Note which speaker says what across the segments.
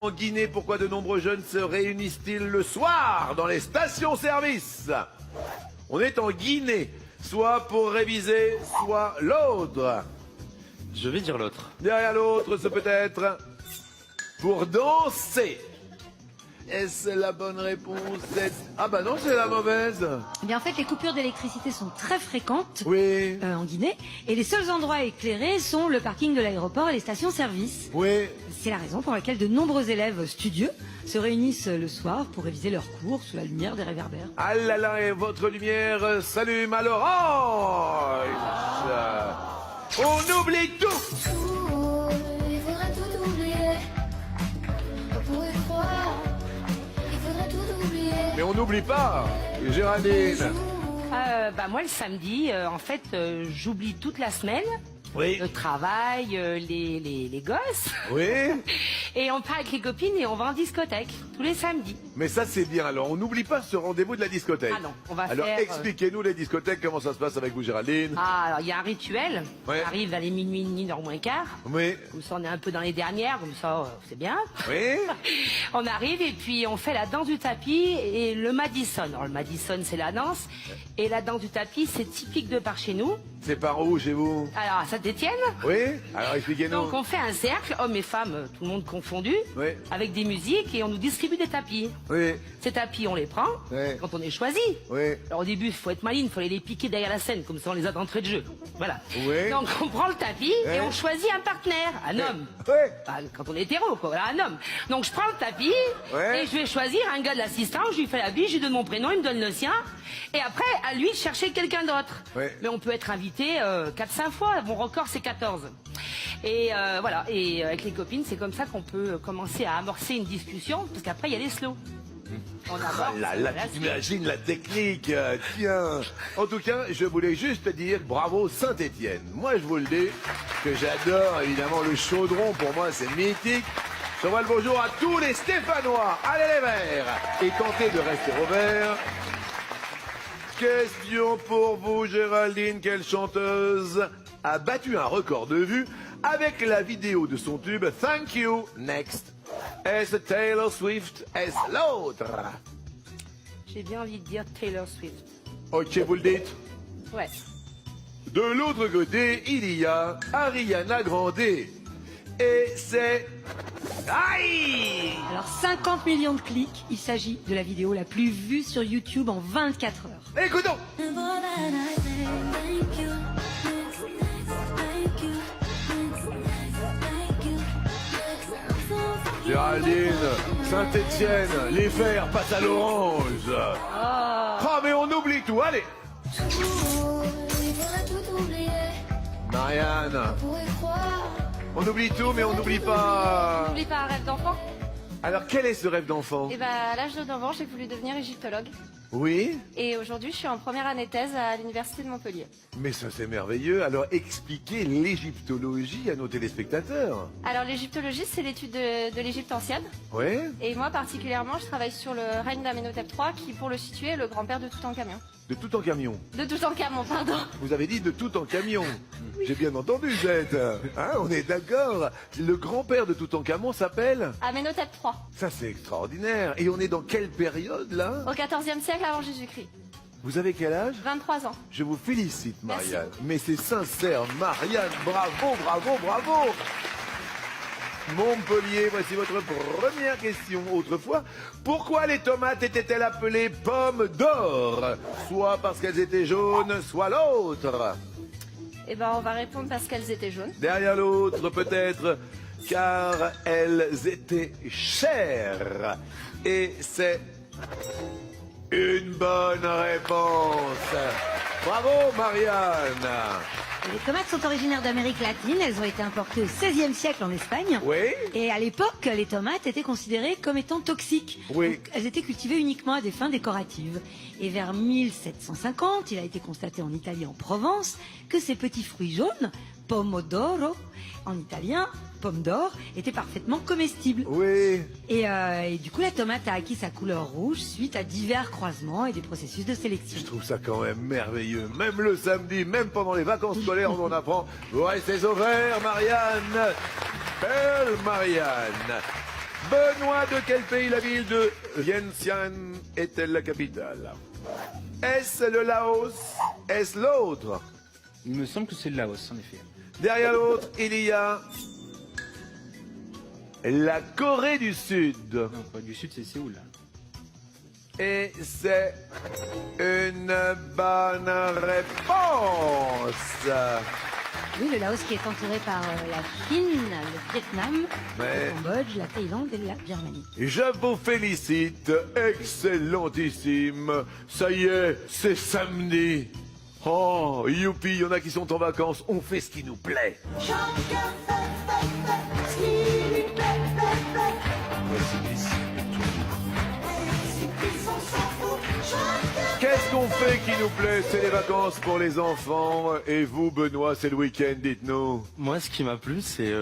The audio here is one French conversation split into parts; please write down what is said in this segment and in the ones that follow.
Speaker 1: En Guinée, pourquoi de nombreux jeunes se réunissent-ils le soir dans les stations-service? On est en Guinée, soit pour réviser, soit l'autre.
Speaker 2: Je vais dire l'autre.
Speaker 1: Derrière l'autre, c'est peut-être pour danser. Est-ce la bonne réponse? Ah bah non, c'est la mauvaise.
Speaker 3: Eh bien, en fait, les coupures d'électricité sont très fréquentes
Speaker 1: Oui,
Speaker 3: en Guinée. Et les seuls endroits éclairés sont le parking de l'aéroport et les stations-service.
Speaker 1: oui.
Speaker 3: C'est la raison pour laquelle de nombreux élèves studieux se réunissent le soir pour réviser leurs cours sous la lumière des réverbères.
Speaker 1: Ah là là, et votre lumière s'allume à l'orange. On oublie tout.
Speaker 4: Il faudrait tout oublier. On pourrait croire. Il faudrait tout oublier.
Speaker 1: Mais on n'oublie pas, Géraldine.
Speaker 5: Moi le samedi, en fait, j'oublie toute la semaine,
Speaker 1: Oui,
Speaker 5: le travail, les gosses,
Speaker 1: oui.
Speaker 5: et on part avec les copines et on va en discothèque tous les samedis.
Speaker 1: Mais ça c'est bien, alors on n'oublie pas ce rendez-vous de la discothèque.
Speaker 5: Ah non, on va
Speaker 1: alors
Speaker 5: faire,
Speaker 1: expliquez-nous les discothèques, comment ça se passe avec vous Géraldine.
Speaker 5: Alors il y a un rituel,
Speaker 1: Ouais.
Speaker 5: on arrive à les minuit, 1h moins quart,
Speaker 1: Oui,
Speaker 5: comme ça on est un peu dans les dernières, comme ça c'est bien.
Speaker 1: oui,
Speaker 5: On arrive et puis on fait la danse du tapis et le Madison. Alors le Madison c'est la danse et la danse du tapis c'est typique de par chez nous.
Speaker 1: c'est par où chez vous?
Speaker 5: Alors à Saint-Étienne.
Speaker 1: Oui, alors expliquez-nous.
Speaker 5: Donc on fait un cercle, hommes et femmes, tout le monde confondu,
Speaker 1: Oui.
Speaker 5: avec des musiques et on nous distribue des tapis.
Speaker 1: Oui,
Speaker 5: Ces tapis, on les prend
Speaker 1: Oui.
Speaker 5: quand on est choisi.
Speaker 1: oui,
Speaker 5: Alors au début, il faut être maligne, il faut aller les piquer derrière la scène, comme ça on les a d'entrée de jeu. Voilà.
Speaker 1: Oui.
Speaker 5: Donc on prend le tapis
Speaker 1: Oui.
Speaker 5: et on choisit un partenaire, un homme.
Speaker 1: oui.
Speaker 5: Enfin, quand on est hétéro, quoi, voilà, un homme. Donc je prends le tapis
Speaker 1: Ouais.
Speaker 5: et je vais choisir un gars de l'assistance, je lui fais la bise, je lui donne mon prénom, il me donne le sien. Et après, à lui de chercher quelqu'un d'autre.
Speaker 1: Ouais.
Speaker 5: Mais on peut être invité 4-5 fois, mon record c'est 14. Et voilà, et avec les copines, c'est comme ça qu'on peut commencer à amorcer une discussion, parce qu'après il y a les slows. On
Speaker 1: Ah
Speaker 5: amorce,
Speaker 1: là là,
Speaker 5: la
Speaker 1: tu
Speaker 5: suite.
Speaker 1: t'imagines la technique, tiens. En tout cas, je voulais juste dire bravo Saint-Étienne. Moi, je vous le dis, que j'adore évidemment le chaudron. Pour moi, c'est mythique. Je vois le bonjour à tous les Stéphanois. Allez les verts. Et tentez de rester au vert. Question pour vous, Géraldine. Quelle chanteuse a battu un record de vues avec la vidéo de son tube Thank You Next? Est-ce Taylor Swift? Est-ce l'autre?
Speaker 5: J'ai bien envie de dire Taylor Swift.
Speaker 1: Ok, vous le dites.
Speaker 5: Ouais.
Speaker 1: De l'autre côté, il y a Ariana Grande. Et c'est... Aïe!
Speaker 3: Alors, 50 millions de clics, il s'agit de la vidéo la plus vue sur YouTube en 24 heures.
Speaker 1: Écoutons!
Speaker 4: And for that I say thank you. Thank you. Thank you. I'm so
Speaker 1: Géraldine, Saint-Étienne, les verts passent à l'orange. Ah, mais on oublie tout, allez!
Speaker 4: Il faudrait tout oublier.
Speaker 1: Marianne,
Speaker 4: On pourrait croire.
Speaker 1: on oublie tout, mais on n'oublie pas...
Speaker 6: N'oublie pas un rêve d'enfant.
Speaker 1: Alors, quel est ce rêve d'enfant?
Speaker 6: Et à l'âge de 9 ans, j'ai voulu devenir égyptologue.
Speaker 1: Oui?
Speaker 6: Et aujourd'hui, je suis en première année de thèse à l'université de Montpellier.
Speaker 1: Mais ça, c'est merveilleux. Alors, expliquez l'égyptologie à nos téléspectateurs.
Speaker 6: Alors, l'égyptologie, c'est l'étude de l'Égypte ancienne.
Speaker 1: Oui?
Speaker 6: Et moi, particulièrement, je travaille sur le règne d'Amenhotep III, qui, pour le situer, est le grand-père de Toutankhamon.
Speaker 1: De tout en camion.
Speaker 6: De Toutankhamon, pardon.
Speaker 1: Vous avez dit de tout en camion. J'ai bien entendu, Zette. Hein, on est d'accord. Le grand-père de Toutankhamon s'appelle...
Speaker 6: Amenhotep III,
Speaker 1: Ça, c'est extraordinaire. Et on est dans quelle période, là?
Speaker 6: au XIVe siècle avant Jésus-Christ.
Speaker 1: Vous avez quel âge?
Speaker 6: 23 ans.
Speaker 1: Je vous félicite,
Speaker 6: Merci.
Speaker 1: Marianne. Mais c'est sincère, Marianne. Bravo, bravo, bravo. Montpellier, voici votre première question. Autrefois, pourquoi les tomates étaient-elles appelées pommes d'or? Soit parce qu'elles étaient jaunes, soit l'autre.
Speaker 6: On va répondre parce qu'elles étaient jaunes.
Speaker 1: Derrière l'autre, peut-être, car elles étaient chères. Et c'est une bonne réponse. Bravo, Marianne.
Speaker 3: Les tomates sont originaires d'Amérique latine, elles ont été importées au XVIe siècle en Espagne.
Speaker 1: Oui?
Speaker 3: Et à l'époque, les tomates étaient considérées comme étant toxiques.
Speaker 1: Oui.
Speaker 3: Donc, elles étaient cultivées uniquement à des fins décoratives. Et vers 1750, il a été constaté en Italie, en Provence, que ces petits fruits jaunes, pomodoro, en italien, pomme d'or, étaient parfaitement comestibles.
Speaker 1: Oui.
Speaker 3: Et du coup, la tomate a acquis sa couleur rouge suite à divers croisements et des processus de sélection.
Speaker 1: Je trouve ça quand même merveilleux. Même le samedi, même pendant les vacances scolaires, on en apprend. Vous restez au vert, Marianne. Belle Marianne. Benoît, de quel pays la ville de Vientiane est-elle la capitale? Est-ce le Laos? Est-ce l'autre?
Speaker 7: Il me semble que c'est le Laos, en effet.
Speaker 1: Derrière l'autre, il y a la Corée du Sud.
Speaker 7: Non, pas du Sud, c'est Séoul.
Speaker 1: Et c'est une bonne réponse.
Speaker 3: Oui, le Laos qui est entouré par la Chine, le Vietnam,
Speaker 1: Mais-
Speaker 3: le Cambodge, la Thaïlande et la Birmanie.
Speaker 1: Je vous félicite, excellentissime. Ça y est, c'est samedi. Oh, youpi, il y en a qui sont en vacances. On fait ce qui nous plaît. Qu'est-ce qu'on fait qui nous plaît? C'est les vacances pour les enfants. Et vous, Benoît, c'est le week-end, dites-nous.
Speaker 2: Moi, ce qui m'a plu, c'est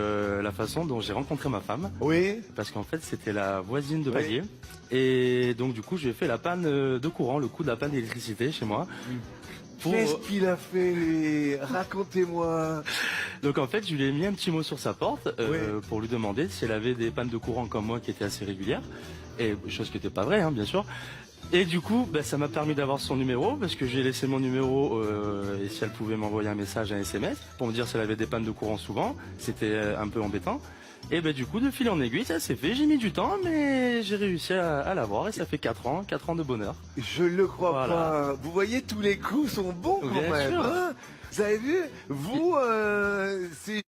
Speaker 2: la façon dont j'ai rencontré ma femme.
Speaker 1: Oui?
Speaker 2: Parce qu'en fait, c'était la voisine de
Speaker 1: Oui.
Speaker 2: palier. Et donc, du coup, j'ai fait la panne de courant, le coup de la panne d'électricité chez moi. Pour-
Speaker 1: Qu'est-ce qu'il a fait, lui? Racontez-moi.
Speaker 2: Donc, en fait, je lui ai mis un petit mot sur sa porte
Speaker 1: Oui.
Speaker 2: pour lui demander si elle avait des pannes de courant comme moi qui étaient assez régulières. Et chose qui n'était pas vraie, hein, bien sûr. Et du coup, bah, ça m'a permis d'avoir son numéro parce que j'ai laissé mon numéro et si elle pouvait m'envoyer un message, un SMS pour me dire si elle avait des pannes de courant souvent, c'était un peu embêtant. Et bah, du coup, de fil en aiguille, ça s'est fait. J'ai mis du temps, mais j'ai réussi à l'avoir et ça fait 4 ans de bonheur.
Speaker 1: Je le crois
Speaker 2: Voilà.
Speaker 1: pas. Vous voyez, tous les coups sont bons quand
Speaker 2: Bien
Speaker 1: même.
Speaker 2: sûr.
Speaker 1: Hein, vous avez vu? Vous, c'est